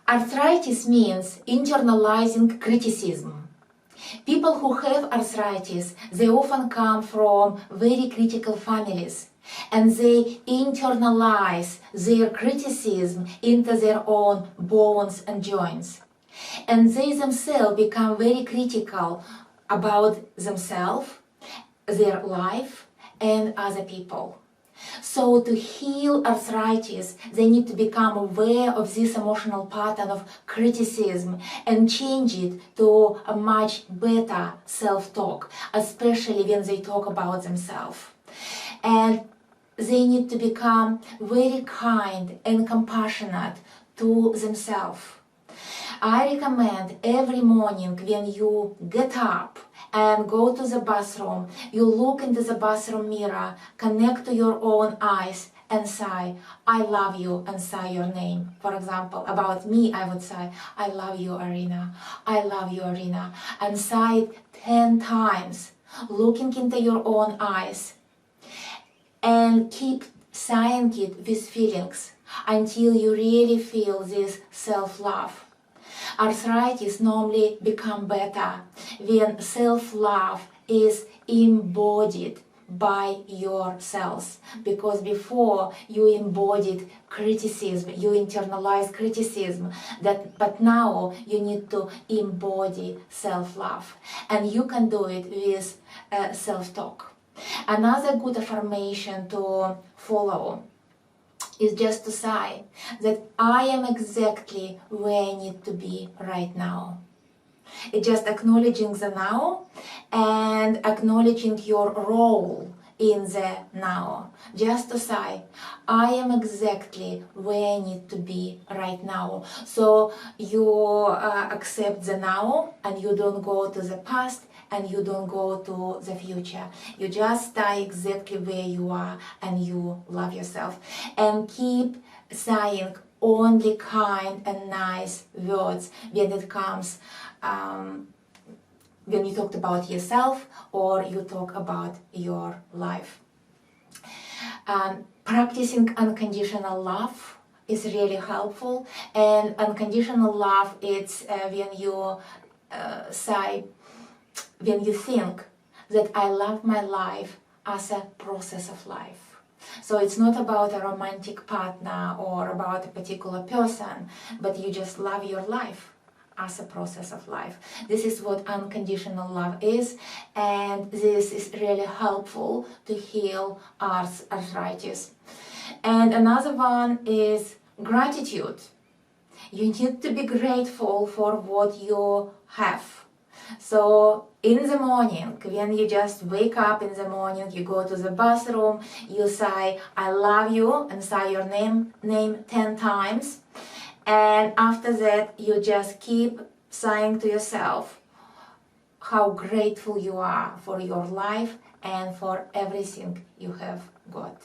Arthritis means internalizing criticism. People who have arthritis, they often come from very critical families, and they internalize their criticism into their own bones and joints. And they themselves become very critical about themselves, their life, and other people. So to heal arthritis, they need to become aware of this emotional pattern of criticism and change it to a much better self-talk, especially when they talk about themselves. And they need to become very kind and compassionate to themselves. I recommend every morning when you get up and go to the bathroom, you look into the bathroom mirror, connect to your own eyes and say, I love you, and say your name. For example, about me, I would say, I love you, Arina. I love you, Arina. And say it 10 times, looking into your own eyes. And keep saying it with feelings until you really feel this self-love. Arthritis normally become better when self-love is embodied by your cells, because before you embodied criticism, you internalized criticism, but now you need to embody self-love, and you can do it with self-talk. Another good affirmation to follow is just to say that I am exactly where I need to be right now. It's just acknowledging the now and acknowledging your role in the now. Just to say, I am exactly where I need to be right now. So you accept the now, and you don't go to the past, and you don't go to the future. You just stay exactly where you are, and you love yourself. And keep saying only kind and nice words when it comes when you talk about yourself or you talk about your life. Practicing unconditional love is really helpful, and unconditional love it's when you say, when you think that I love my life as a process of life. So it's not about a romantic partner or about a particular person, but you just love your life as a process of life. This is what unconditional love is, and this is really helpful to heal arthritis. And another one is gratitude. You need to be grateful for what you have. So in the morning, when you just wake up in the morning, you go to the bathroom, you say, I love you, and say your name 10 times. And after that, you just keep saying to yourself how grateful you are for your life and for everything you have got.